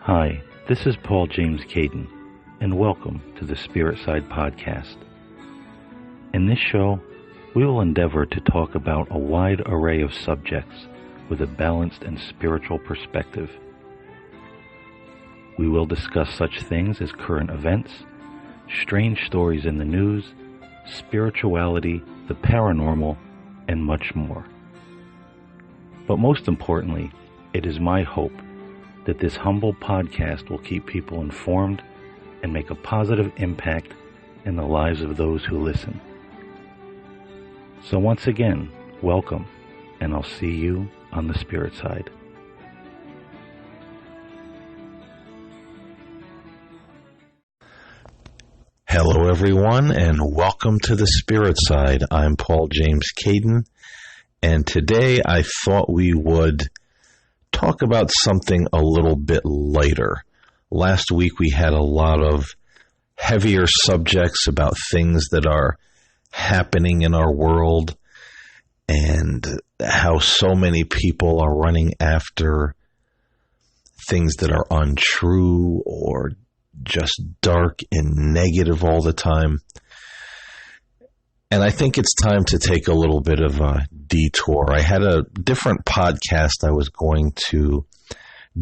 Hi, this is Paul James Caiden, and welcome to the Spirit Side Podcast. In this show, we will endeavor to talk about a wide array of subjects with a balanced and spiritual perspective. We will discuss such things as current events, strange stories in the news, spirituality, the paranormal, and much more. But most importantly, it is my hope that this humble podcast will keep people informed and make a positive impact in the lives of those who listen. So once again, welcome, and I'll see you on the Spirit Side. Hello everyone, and welcome to the Spirit Side. I'm Paul James Caiden, and today I thought we would talk about something a little bit lighter. Last week we had a lot of heavier subjects about things that are happening in our world and how so many people are running after things that are untrue or just dark and negative all the time. And I think it's time to take a little bit of a detour. I had a different podcast I was going to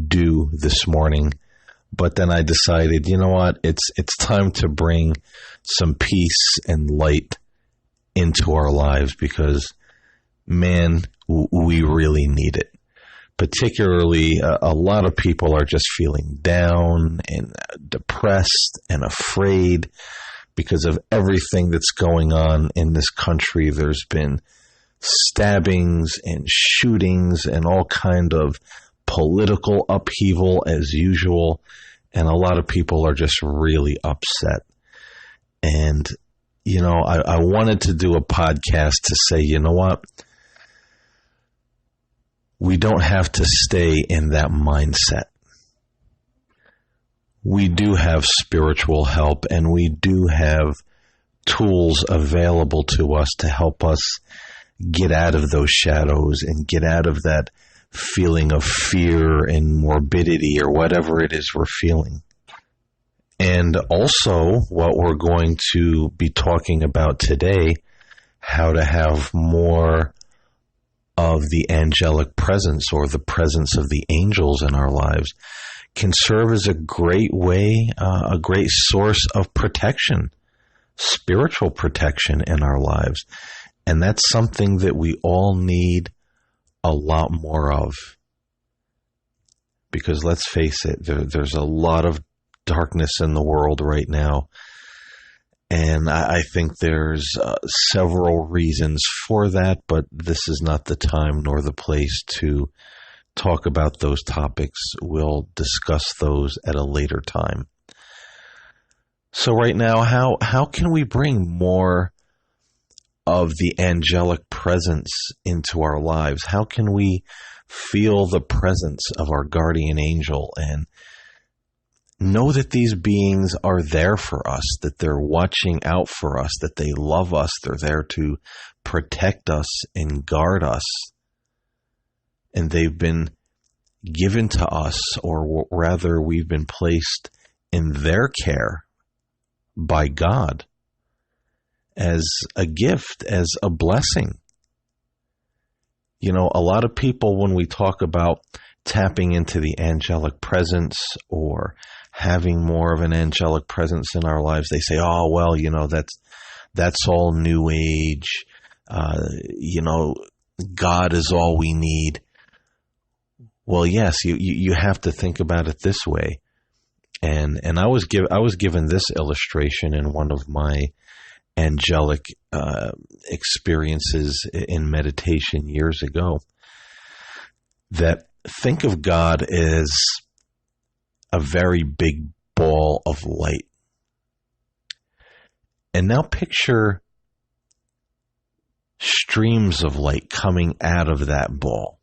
do this morning, but then I decided, you know what, it's time to bring some peace and light into our lives because, man, we really need it. Particularly, a lot of people are just feeling down and depressed and afraid because of everything that's going on in this country. There's been stabbings and shootings and all kind of political upheaval as usual, and a lot of people are just really upset. And, you know, I wanted to do a podcast to say, you know what? We don't have to stay in that mindset. We do have spiritual help, and we do have tools available to us to help us get out of those shadows and get out of that feeling of fear and morbidity or whatever it is we're feeling. And also, what we're going to be talking about today, how to have more of the angelic presence or the presence of the angels in our lives, can serve as a great way, a great source of protection, spiritual protection in our lives. And that's something that we all need a lot more of. Because let's face it, there's a lot of darkness in the world right now. And I think there's several reasons for that, but this is not the time nor the place to talk about those topics. We'll discuss those at a later time. So right now, how can we bring more of the angelic presence into our lives? How can we feel the presence of our guardian angel and know that these beings are there for us, that they're watching out for us, that they love us, they're there to protect us and guard us, and they've been given to us, or rather we've been placed in their care by God as a gift, as a blessing. You know, a lot of people, when we talk about tapping into the angelic presence or having more of an angelic presence in our lives, they say, oh, well, you know, that's all new age. You know, God is all we need. Well, yes, you have to think about it this way. And I was given this illustration in one of my angelic experiences in meditation years ago, that think of God as a very big ball of light. And now picture streams of light coming out of that ball.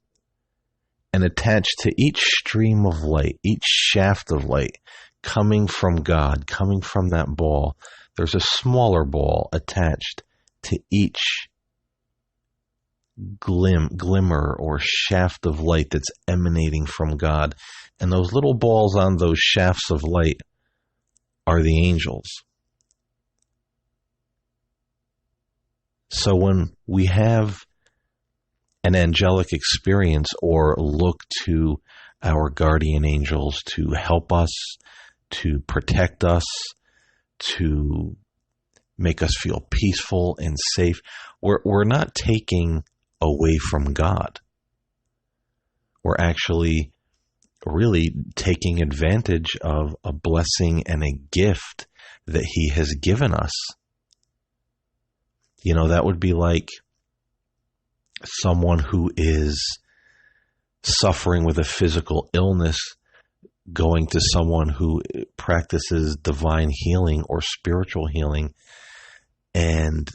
And attached to each stream of light, each shaft of light coming from God, coming from that ball, there's a smaller ball attached to each glimmer or shaft of light that's emanating from God. And those little balls on those shafts of light are the angels. So when we have an angelic experience or look to our guardian angels to help us, to protect us, to make us feel peaceful and safe, we're not taking away from God. We're actually really taking advantage of a blessing and a gift that He has given us. You know, that would be like someone who is suffering with a physical illness going to someone who practices divine healing or spiritual healing, and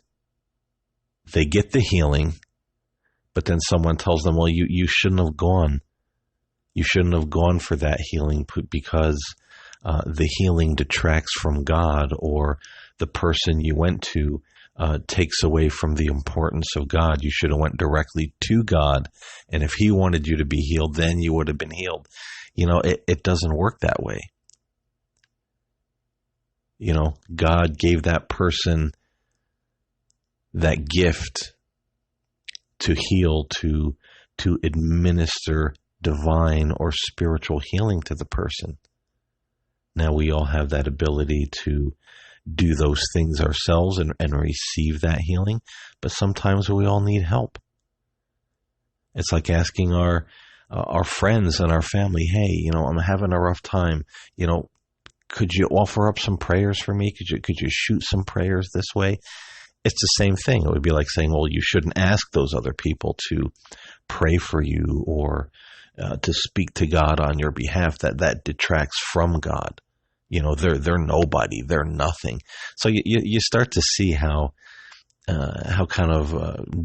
they get the healing, but then someone tells them, well, you shouldn't have gone. You shouldn't have gone for that healing because the healing detracts from God, or the person you went to takes away from the importance of God. You should have went directly to God, and if He wanted you to be healed, then you would have been healed. You know, it doesn't work that way. You know, God gave that person that gift to heal, to administer divine or spiritual healing to the person. Now we all have that ability to do those things ourselves and receive that healing, but sometimes we all need help. It's like asking our friends and our family, hey, you know, I'm having a rough time. You know, could you offer up some prayers for me? Could you shoot some prayers this way? It's the same thing. It would be like saying, well, you shouldn't ask those other people to pray for you or to speak to God on your behalf. That detracts from God. You know, they're nobody. They're nothing. So you start to see how kind of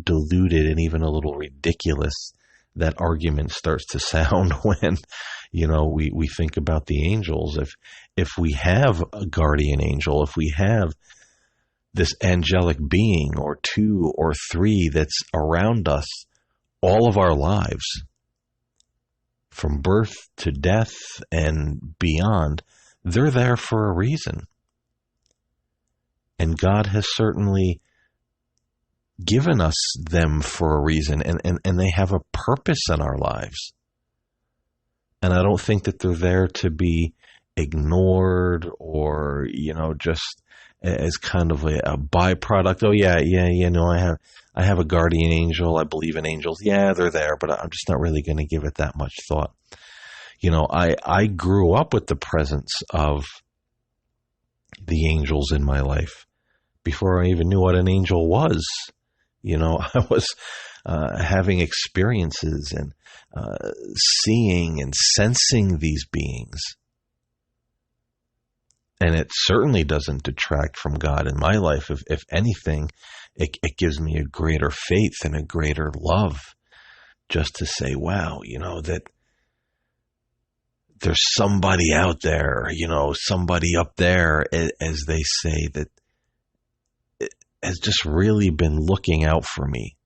diluted and even a little ridiculous that argument starts to sound when, you know, we think about the angels. If we have a guardian angel, if we have this angelic being or two or three that's around us all of our lives, from birth to death and beyond, they're there for a reason. And God has certainly given us them for a reason, and they have a purpose in our lives. And I don't think that they're there to be ignored or, you know, just as kind of a byproduct. Oh yeah, you know, I have a guardian angel. I believe in angels. Yeah, they're there, but I'm just not really going to give it that much thought. You know, I grew up with the presence of the angels in my life before I even knew what an angel was. You know, I was having experiences and seeing and sensing these beings. And it certainly doesn't detract from God in my life. If anything, it gives me a greater faith and a greater love just to say, wow, you know, that there's somebody out there, you know, somebody up there, as they say, that has just really been looking out for me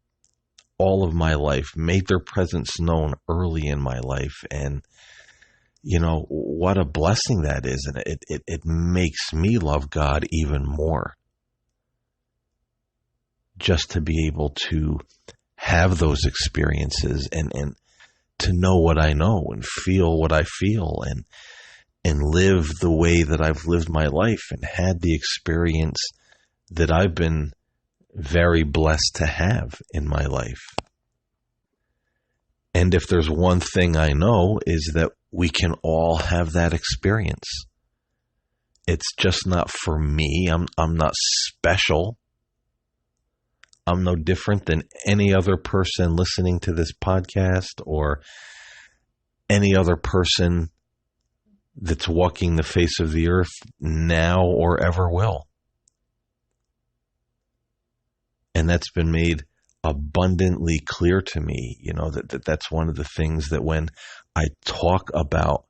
all of my life, made their presence known early in my life. And, you know, what a blessing that is. And it makes me love God even more. Just to be able to have those experiences and to know what I know and feel what I feel and live the way that I've lived my life and had the experience that I've been very blessed to have in my life. And if there's one thing I know is that we can all have that experience. It's just not for me. I'm not special. I'm no different than any other person listening to this podcast or any other person that's walking the face of the earth now or ever will. And that's been made abundantly clear to me, you know, that's one of the things that when I talk about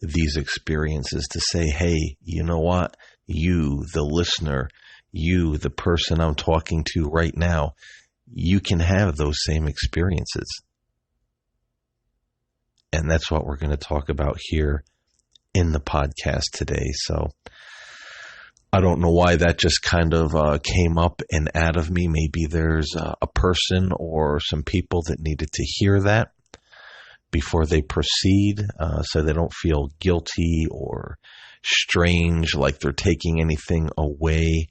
these experiences, to say, hey, you know what, you, the listener, you, the person I'm talking to right now, you can have those same experiences. And that's what we're going to talk about here in the podcast today. So I don't know why that just kind of came up and out of me. Maybe there's a person or some people that needed to hear that before they proceed, so they don't feel guilty or strange, like they're taking anything away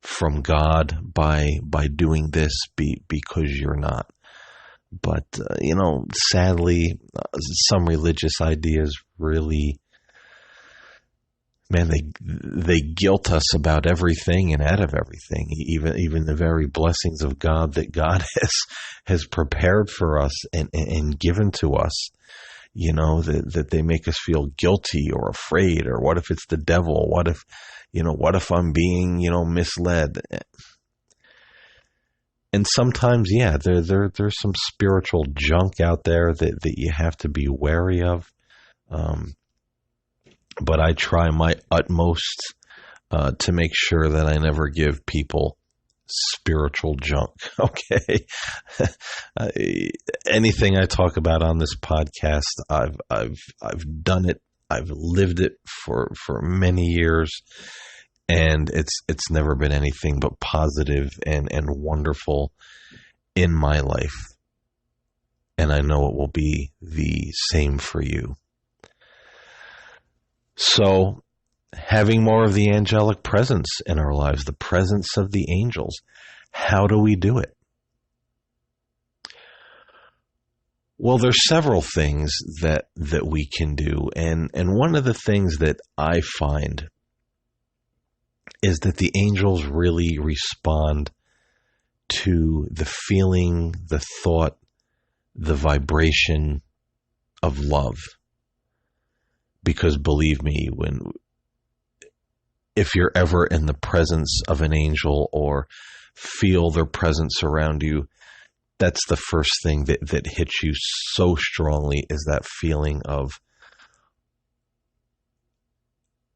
from God by doing this because you're not. But, sadly, some religious ideas really, man, they guilt us about everything and out of everything, even the very blessings of God that God has prepared for us and given to us, that they make us feel guilty or afraid, or what if it's the devil? What if I'm being, misled? And sometimes, yeah, there's some spiritual junk out there that you have to be wary of. But I try my utmost to make sure that I never give people spiritual junk. Okay, anything I talk about on this podcast, I've done it. I've lived it for many years, and it's never been anything but positive and wonderful in my life. And I know it will be the same for you. So, having more of the angelic presence in our lives, the presence of the angels, how do we do it? Well, there's several things that we can do. And one of the things that I find is that the angels really respond to the feeling, the thought, the vibration of love. Because believe me, if you're ever in the presence of an angel or feel their presence around you, that's the first thing that hits you so strongly, is that feeling of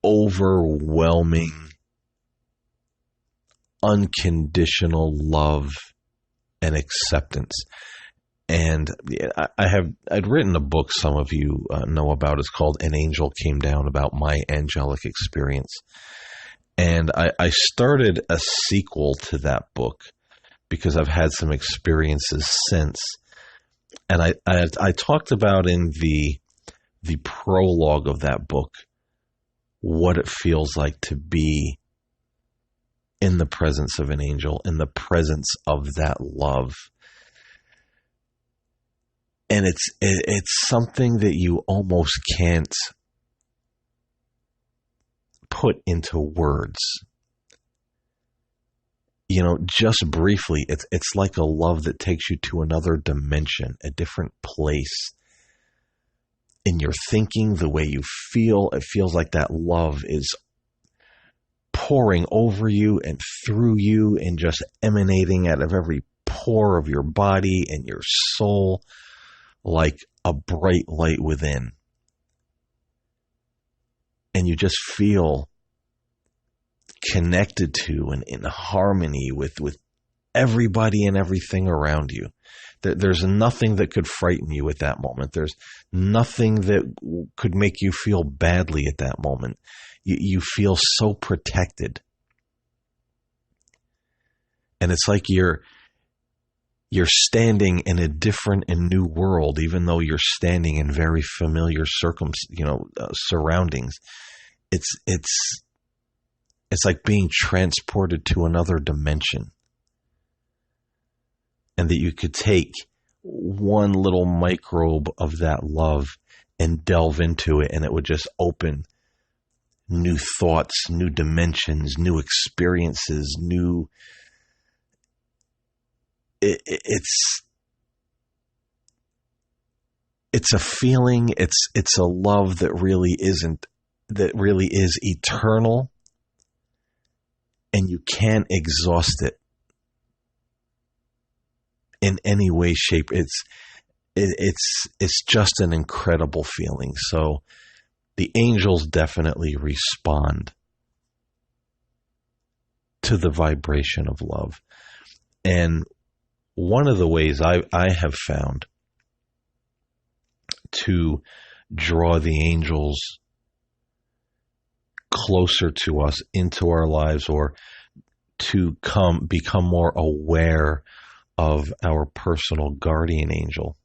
overwhelming, unconditional love and acceptance. And I'd written a book some of you know about. It's called An Angel Came Down, about my angelic experience. And I started a sequel to that book because I've had some experiences since. And I talked about in the prologue of that book what it feels like to be in the presence of an angel, in the presence of that love. And it's something that you almost can't put into words. Just briefly, it's like a love that takes you to another dimension, a different place in your thinking, the way you feel. It feels like that love is pouring over you and through you and just emanating out of every pore of your body and your soul, like a bright light within. And you just feel connected to and in harmony with everybody and everything around you. There's nothing that could frighten you at that moment. There's nothing that could make you feel badly at that moment. You feel so protected. And it's like you're standing in a different and new world, even though you're standing in very familiar surroundings. It's like being transported to another dimension, and that you could take one little microbe of that love and delve into it, and it would just open new thoughts, new dimensions, new experiences, it's a feeling, it's a love that really is eternal, and you can't exhaust it in any way, shape. It's just an incredible feeling. So the angels definitely respond to the vibration of love. And one of the ways I have found to draw the angels closer to us into our lives, or to become more aware of our personal guardian angel,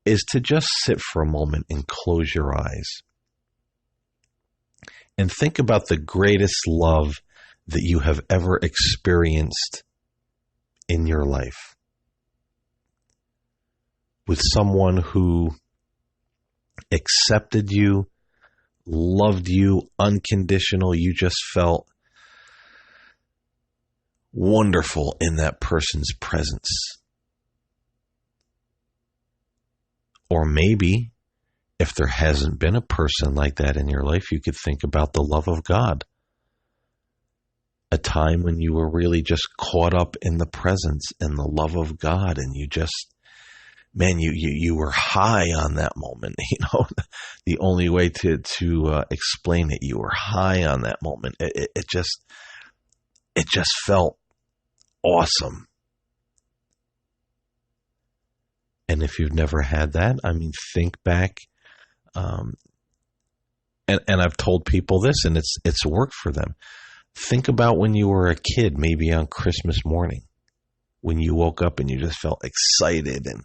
is to just sit for a moment and close your eyes and think about the greatest love that you have ever experienced in your life, with someone who accepted you, loved you unconditional. You just felt wonderful in that person's presence. Or maybe, if there hasn't been a person like that in your life, you could think about the love of God. A time when you were really just caught up in the presence and the love of God, and you just, man, you were high on that moment. The only way to explain it, you were high on that moment. It just felt awesome. And if you've never had that, think back. And I've told people this, and it's worked for them. Think about when you were a kid, maybe on Christmas morning, when you woke up and you just felt excited. And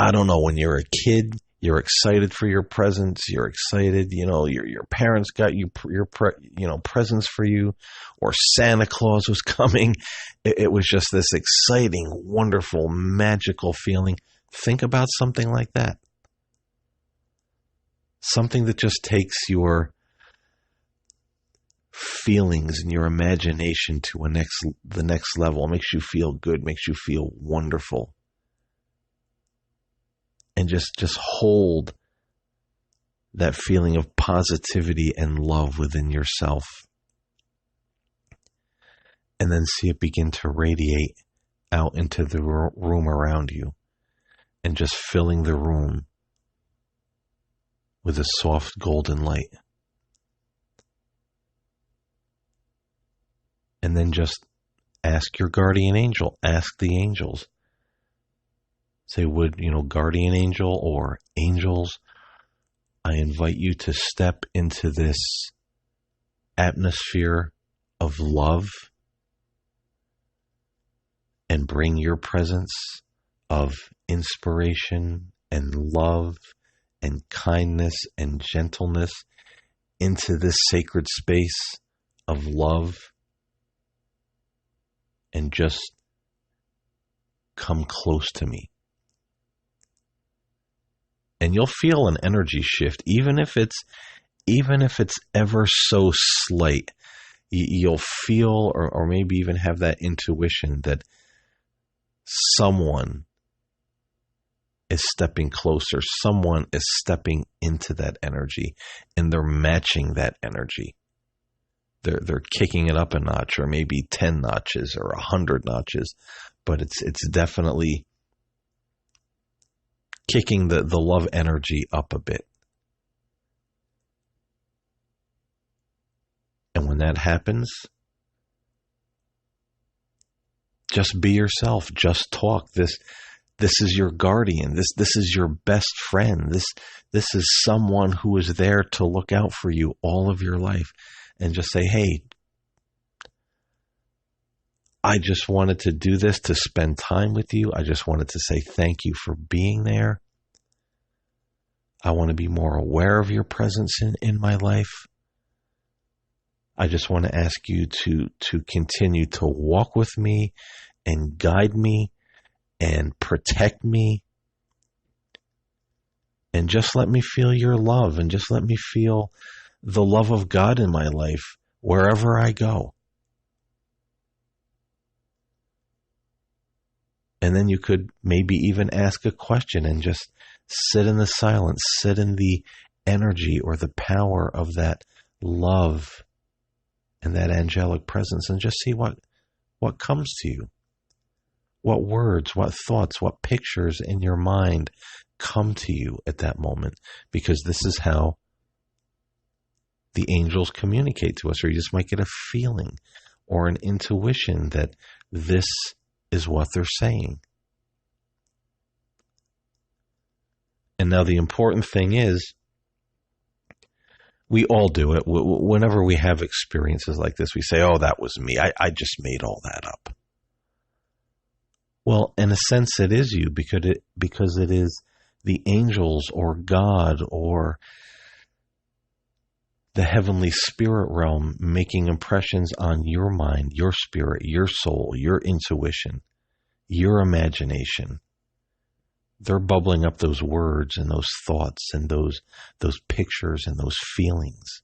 I don't know, when you're a kid, you're excited for your presents. You're excited, your parents got you your presents for you, or Santa Claus was coming. It was just this exciting, wonderful, magical feeling. Think about something like that. Something that just takes your feelings and your imagination to the next level. It makes you feel good, makes you feel wonderful. And just hold that feeling of positivity and love within yourself. And then see it begin to radiate out into the room around you, and just filling the room with a soft golden light. And then just ask your guardian angel, ask the angels. Say, would, guardian angel or angels, I invite you to step into this atmosphere of love and bring your presence of inspiration and love and kindness and gentleness into this sacred space of love, and just come close to me. And you'll feel an energy shift, even if it's ever so slight. You'll feel, or maybe even have that intuition that someone is stepping closer, someone is stepping into that energy, and they're matching that energy. They're kicking it up a notch, or maybe 10 notches or 100 notches, but it's definitely kicking the love energy up a bit. And when that happens, just be yourself. Just talk. This is your guardian. This is your best friend. This is someone who is there to look out for you all of your life. And just say, hey, I just wanted to do this to spend time with you. I just wanted to say thank you for being there. I want to be more aware of your presence in my life. I just want to ask you to continue to walk with me and guide me and protect me. And just let me feel your love, and just let me feel the love of God in my life wherever I go. And then you could maybe even ask a question and just sit in the silence, sit in the energy or the power of that love and that angelic presence, and just see what comes to you. What words, what thoughts, what pictures in your mind come to you at that moment, because this is how the angels communicate to us, or you just might get a feeling. or an intuition that this is what they're saying. And now the important thing is, we all do it. Whenever we have experiences like this, we say, oh, that was me. I just made all that up. Well, in a sense, it is you, because it is the angels or God or the heavenly spirit realm making impressions on your mind, your spirit, your soul, your intuition, your imagination. They're bubbling up those words and those thoughts and those pictures and those feelings.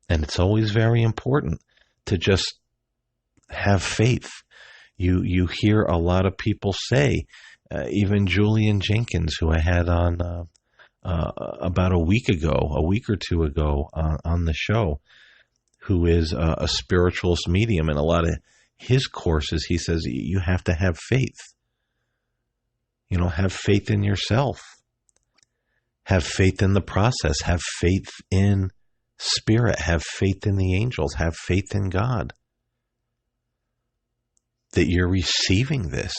And it's always very important to just have faith. You hear a lot of people say, even Julian Jenkins, who I had on about a week or two ago on the show, who is a spiritualist medium. In a lot of his courses, he says you have to have faith. Have faith in yourself. Have faith in the process. Have faith in spirit. Have faith in the angels. Have faith in God. That you're receiving this.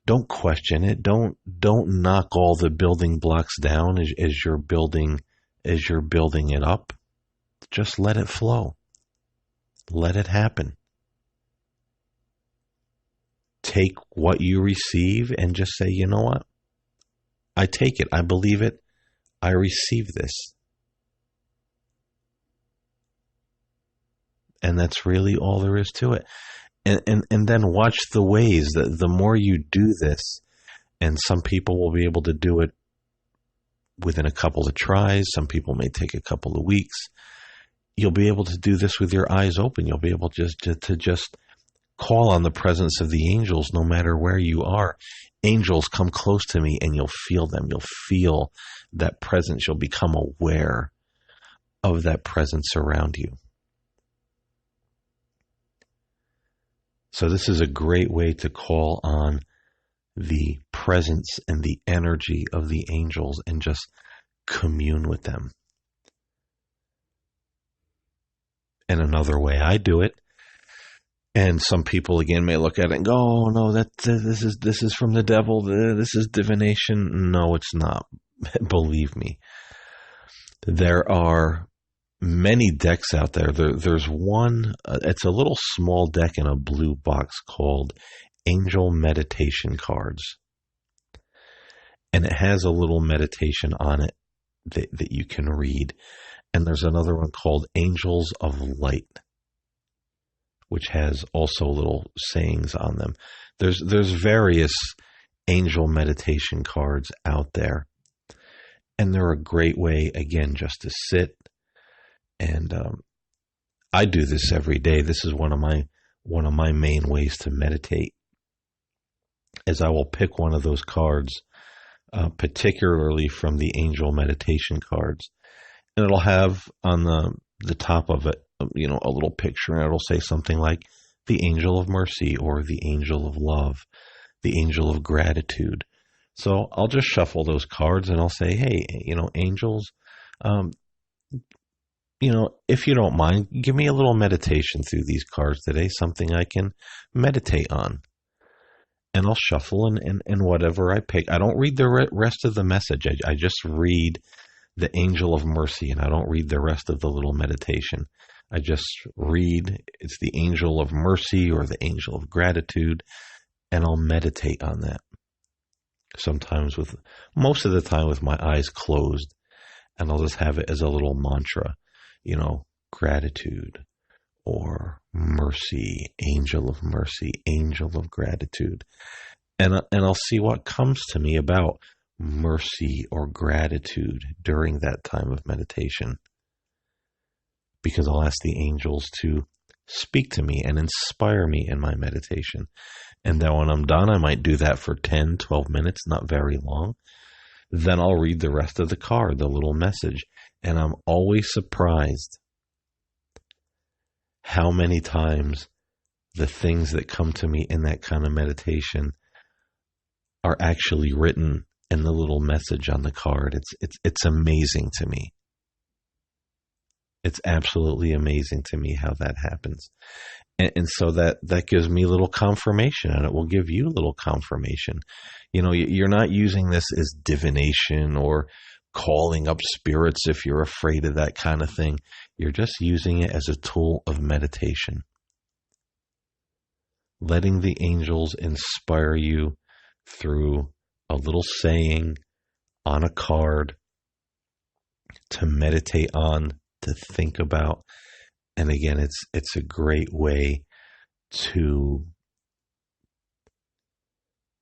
Don't question it. Don't knock all the building blocks down as you're building it up. Just let it flow. Let it happen. Take what you receive and just say, you know what? I take it. I believe it. I receive this. And that's really all there is to it. And then watch the ways. The more you do this, and some people will be able to do it within a couple of tries. Some people may take a couple of weeks. You'll be able to do this with your eyes open. You'll be able to just call on the presence of the angels no matter where you are. Angels, come close to me, and you'll feel them. You'll feel that presence. You'll become aware of that presence around you. So this is a great way to call on the presence and the energy of the angels and just commune with them. And another way I do it, and some people again may look at it and go, "Oh no, this is from the devil. This is divination." No, it's not. Believe me. There are many decks out there. There's one. It's a little small deck in a blue box called Angel Meditation Cards, and it has a little meditation on it that you can read. And there's another one called Angels of Light, which has also little sayings on them. There's various angel meditation cards out there, and they're a great way, again, just to sit. And I do this every day. This is one of my main ways to meditate. Is I will pick one of those cards, particularly from the angel meditation cards, and it'll have on the top of it, a little picture, and it'll say something like the angel of mercy, or the angel of love, the angel of gratitude. So I'll just shuffle those cards and I'll say, hey, angels, if you don't mind, give me a little meditation through these cards today, something I can meditate on. And I'll shuffle and whatever I pick. I don't read the rest of the message. I just read the angel of mercy, and I don't read the rest of the little meditation. I just read, it's the angel of mercy or the angel of gratitude, and I'll meditate on that. Sometimes most of the time with my eyes closed, and I'll just have it as a little mantra, gratitude or mercy, angel of mercy, angel of gratitude. And I'll see what comes to me about mercy or gratitude during that time of meditation. Because I'll ask the angels to speak to me and inspire me in my meditation. And then when I'm done, I might do that for 10, 12 minutes, not very long. Then I'll read the rest of the card, the little message. And I'm always surprised how many times the things that come to me in that kind of meditation are actually written in the little message on the card. It's amazing to me. It's absolutely amazing to me how that happens. And so that gives me little confirmation, and it will give you little confirmation. You're not using this as divination or calling up spirits if you're afraid of that kind of thing. You're just using it as a tool of meditation, letting the angels inspire you through a little saying on a card to meditate on, to think about. And again, it's a great way to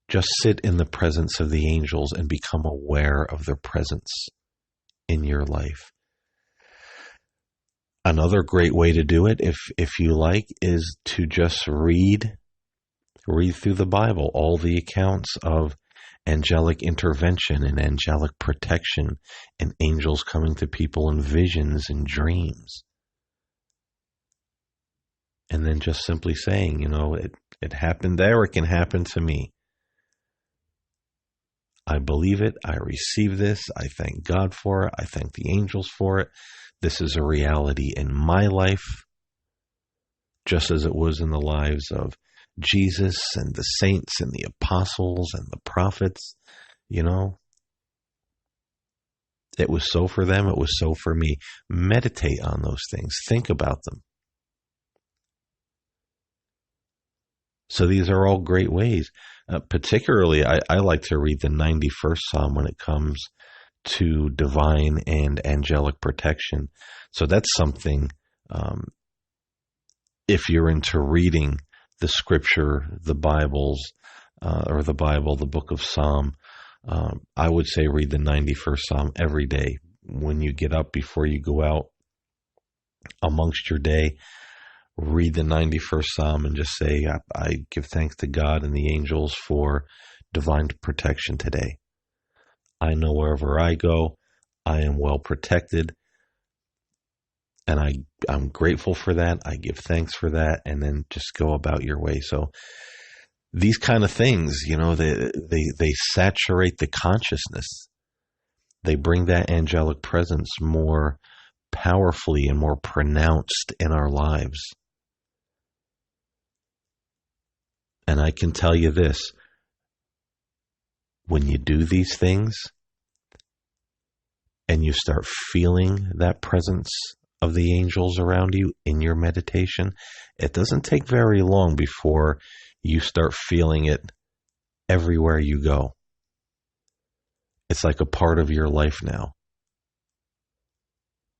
just sit in the presence of the angels and become aware of their presence in your life. Another great way to do it, if you like, is to just read through the Bible, all the accounts of angelic intervention and angelic protection and angels coming to people in visions and dreams. And then just simply saying, it happened there, it can happen to me. I believe it. I receive this. I thank God for it. I thank the angels for it. This is a reality in my life, just as it was in the lives of Jesus and the saints and the apostles and the prophets. It was so for them. It was so for me. Meditate on those things. Think about them. So these are all great ways. Particularly, I like to read the 91st Psalm when it comes to divine and angelic protection. So that's something, if you're into reading the scripture, the Bibles, or the Bible, the book of Psalm, I would say read the 91st Psalm every day. When you get up, before you go out amongst your day, read the 91st Psalm and just say, I give thanks to God and the angels for divine protection today. I know wherever I go, I am well protected. And I'm grateful for that. I give thanks for that. And then just go about your way. So these kind of things, they saturate the consciousness. They bring that angelic presence more powerfully and more pronounced in our lives. And I can tell you this, when you do these things and you start feeling that presence of the angels around you in your meditation, it doesn't take very long before you start feeling it everywhere you go. It's like a part of your life now.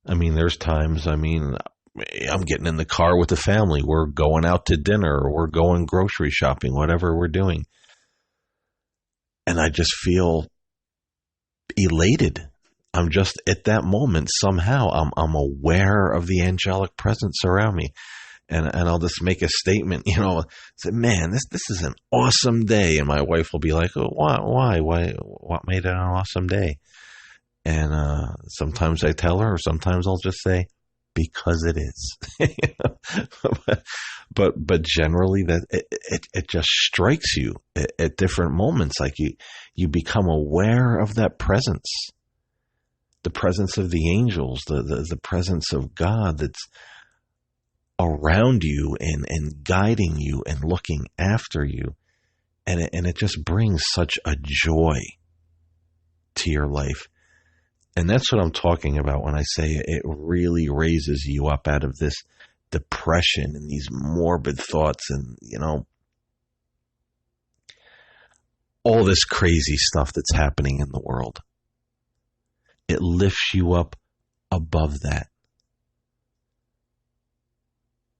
There's times, I'm getting in the car with the family. We're going out to dinner or we're going grocery shopping, whatever we're doing. And I just feel elated. I'm just at that moment, somehow I'm aware of the angelic presence around me. And I'll just make a statement, say, man, this is an awesome day. And my wife will be like, oh, why? What made it an awesome day? And sometimes I tell her, or sometimes I'll just say, because it is. but generally that it just strikes you at different moments. Like you become aware of that presence, the presence of the angels, the presence of God that's around you and guiding you and looking after you. And it just brings such a joy to your life. And that's what I'm talking about when I say it really raises you up out of this depression and these morbid thoughts and, all this crazy stuff that's happening in the world. It lifts you up above that.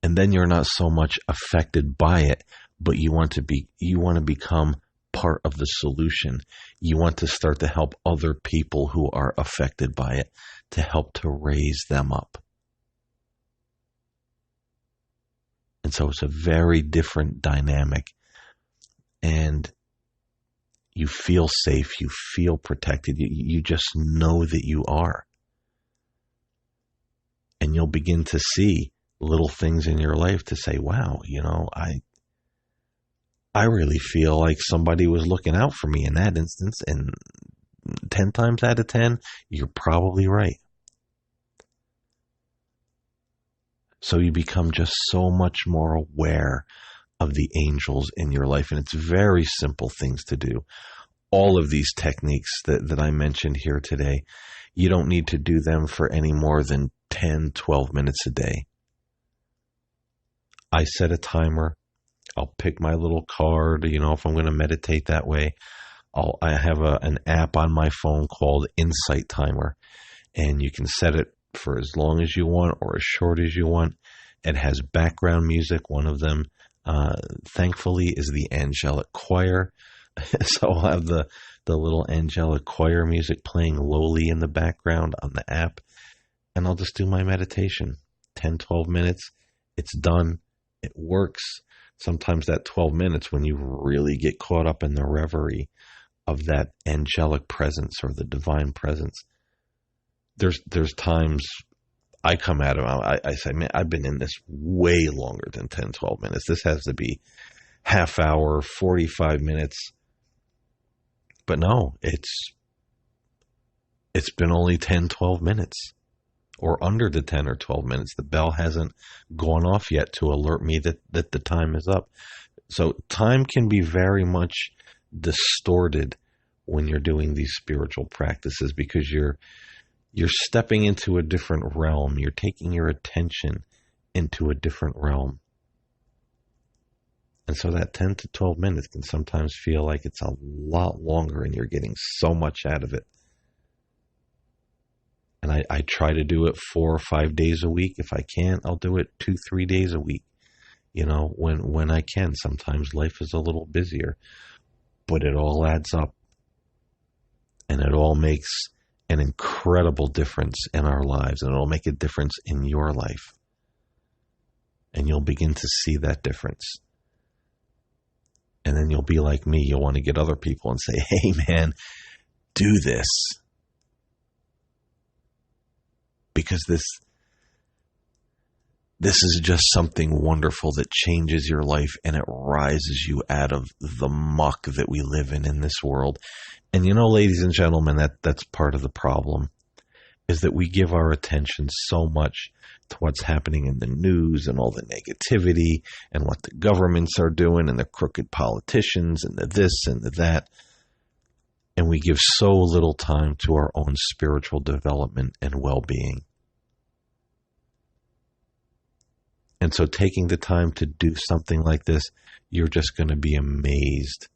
And then you're not so much affected by it, but you want to become part of the solution. You want to start to help other people who are affected by it, to help to raise them up. And so it's a very different dynamic. And you feel safe, you feel protected, you just know that you are. And you'll begin to see little things in your life to say, wow, I really feel like somebody was looking out for me in that instance, and 10 times out of 10, you're probably right. So you become just so much more aware of the angels in your life. And it's very simple things to do. All of these techniques that I mentioned here today, you don't need to do them for any more than 10, 12 minutes a day. I set a timer. I'll pick my little card, if I'm going to meditate that way. I have an app on my phone called Insight Timer, and you can set it for as long as you want or as short as you want. It has background music. One of them, thankfully, is the angelic choir. So I'll have the little angelic choir music playing lowly in the background on the app, and I'll just do my meditation. 10, 12 minutes. It's done. It works. Sometimes that 12 minutes, when you really get caught up in the reverie of that angelic presence or the divine presence, there's times I come at it, I say, man, I've been in this way longer than 10, 12 minutes. This has to be half hour, 45 minutes. But no, it's been only 10, 12 minutes, or under the 10 or 12 minutes. The bell hasn't gone off yet to alert me that the time is up. So time can be very much distorted when you're doing these spiritual practices, because you're stepping into a different realm. You're taking your attention into a different realm. And so that 10 to 12 minutes can sometimes feel like it's a lot longer, and you're getting so much out of it. And I try to do it 4 or 5 days a week. If I can't, I'll do it 2, 3 days a week. When I can. Sometimes life is a little busier, but it all adds up, and it all makes an incredible difference in our lives, and it'll make a difference in your life. And you'll begin to see that difference. And then you'll be like me. You'll want to get other people and say, hey, man, do this. Because this is just something wonderful that changes your life, and it rises you out of the muck that we live in this world. And ladies and gentlemen, that's part of the problem, is that we give our attention so much to what's happening in the news and all the negativity and what the governments are doing and the crooked politicians and the this and the that. And we give so little time to our own spiritual development and well-being. And so taking the time to do something like this, you're just going to be amazed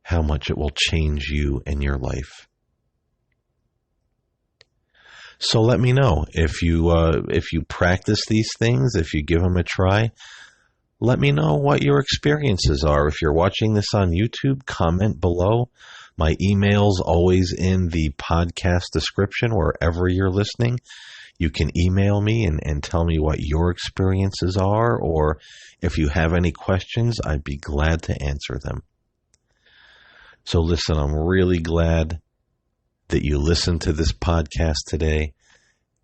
how much it will change you and your life. So let me know if you practice these things, if you give them a try. Let me know what your experiences are. If you're watching this on YouTube, comment below. My email's always in the podcast description wherever you're listening. You can email me and tell me what your experiences are, or if you have any questions, I'd be glad to answer them. So listen, I'm really glad that you listened to this podcast today,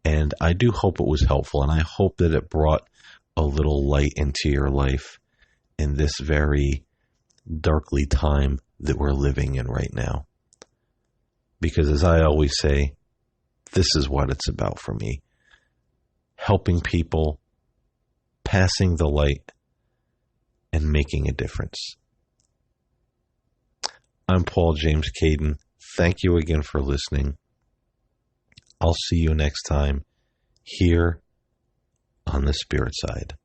and I do hope it was helpful, and I hope that it brought a little light into your life in this very darkly time that we're living in right now. Because as I always say, this is what it's about for me. Helping people, passing the light, and making a difference. I'm Paul James Caiden. Thank you again for listening. I'll see you next time here on the Spirit Side.